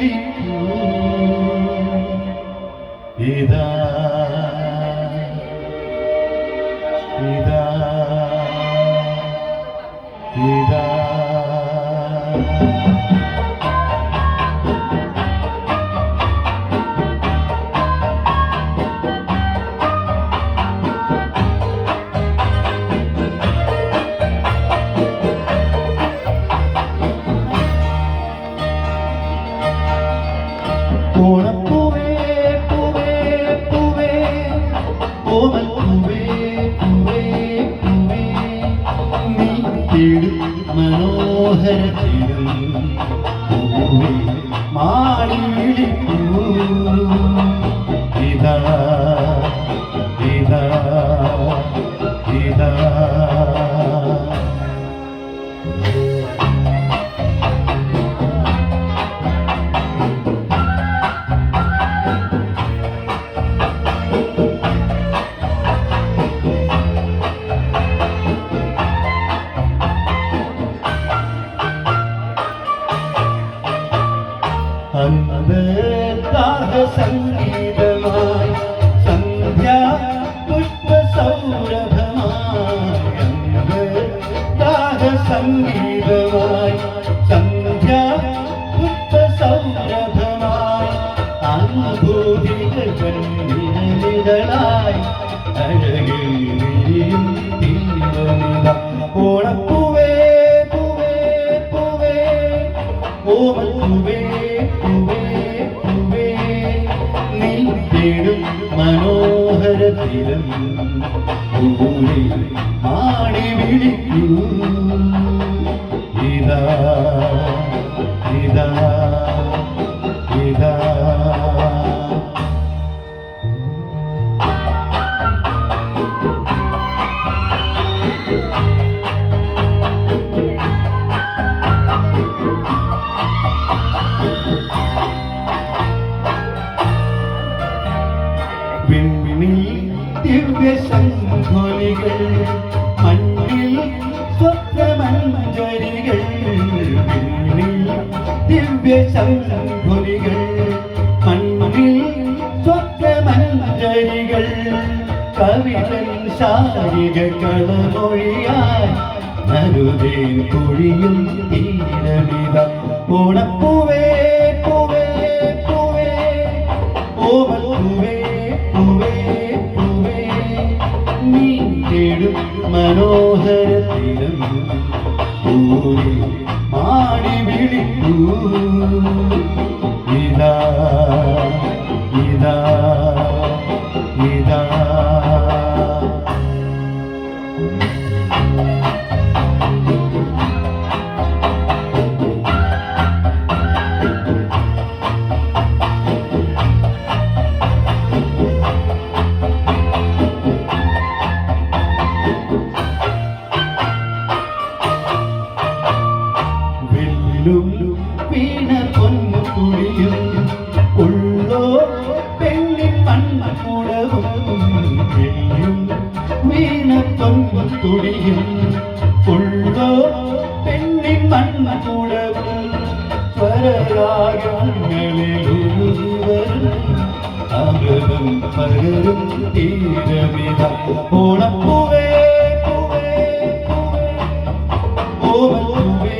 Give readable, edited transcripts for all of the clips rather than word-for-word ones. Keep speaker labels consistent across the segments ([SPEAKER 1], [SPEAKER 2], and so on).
[SPEAKER 1] വിളിക്കൂ ഇതാ ഇതാ ഇതാ ഓണപ്പൂവേ പൂവേ പൂവേ ഓമൽ പൂവേ പൂവേ പൂവേ നീ തേടും മനോഹരത്തിലും പൂവേ മാടി വിളിക്കൂ ഇതാ ഇതാ ഇതാ സംഗീതമായി സന്ധ്യ പുഷ്പസൗരഭമായി സംഗീതമായി സന്ധ്യ പുഷ്പസൗരഭമായി അനുഭൂതികൾ നിഴലിടലായി അഴകിയും തീരനിത ഓണപ്പൂവേ പൂവേ പൂവേ ഓമൽ പൂവേ മനോഹരത്തിലും പൂവേ മാടി വിളിക്കൂ ഇതാ ഇതാ ഇതാ ദിവ്യശംഖൊലികൾ മണ്ണിൽ സ്വപ്നമഞ്ജരികൾ ദിവ്യശംഖൊലികൾ മണ്ണിൽ സ്വപ്നമഞ്ജരികൾ കവിതൻ ശാരിക കളമൊഴിയായി നരുതേ കുഴിയും തീരമിത ഓണപ്പൂവേ പൂവേ പൂവേ ഓമൽ പൂവേ പൂവേ മനോഹരത്തിലും പൂവേ മാടി വിളിക്കൂ ഇതാ ഇതാ ഇതാ വീണ പൊന്നു തുടിയും ഉള്ളോ പെണ്ണിൻ മൺകൂടവും വീണ പൊന്നു തുടിയും ഉള്ളോ പെണ്ണിൻ മൺകൂടവും സ്വരരാഗങ്ങളിലൊരുവരും അമൃതം പകരും തീരമിത ഓണപ്പൂവേ പൂവേ ഓമൽ പൂവേ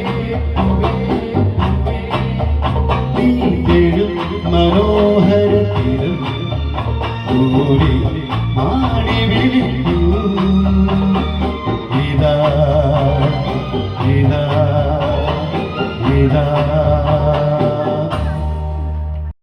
[SPEAKER 1] മനോ